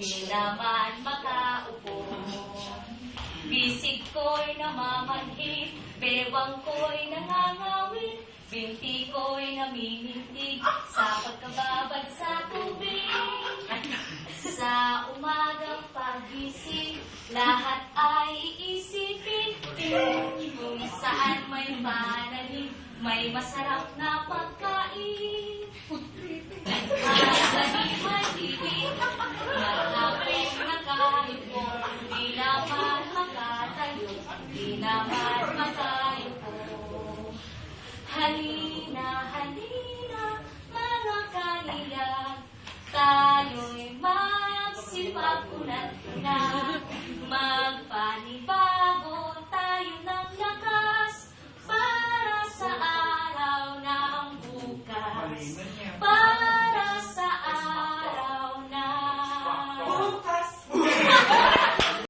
di naman makaupo. Bisig ko'y namamanhid, bewang ko'y nangangawin, binti ko'y namimintig sa pagkababad sa tubig. Sa umagang pagising, lahat ay iisipin kung saan may pananim, may masarap na pagkain. Maliban-ibig, malapit na kalipo, di naman makatayo, di naman makayupo. Halina, halina, mga kaniyag, tayo'y magsipag-unat-unat, magpanibago tayo ng lakas para sa araw ng bukas.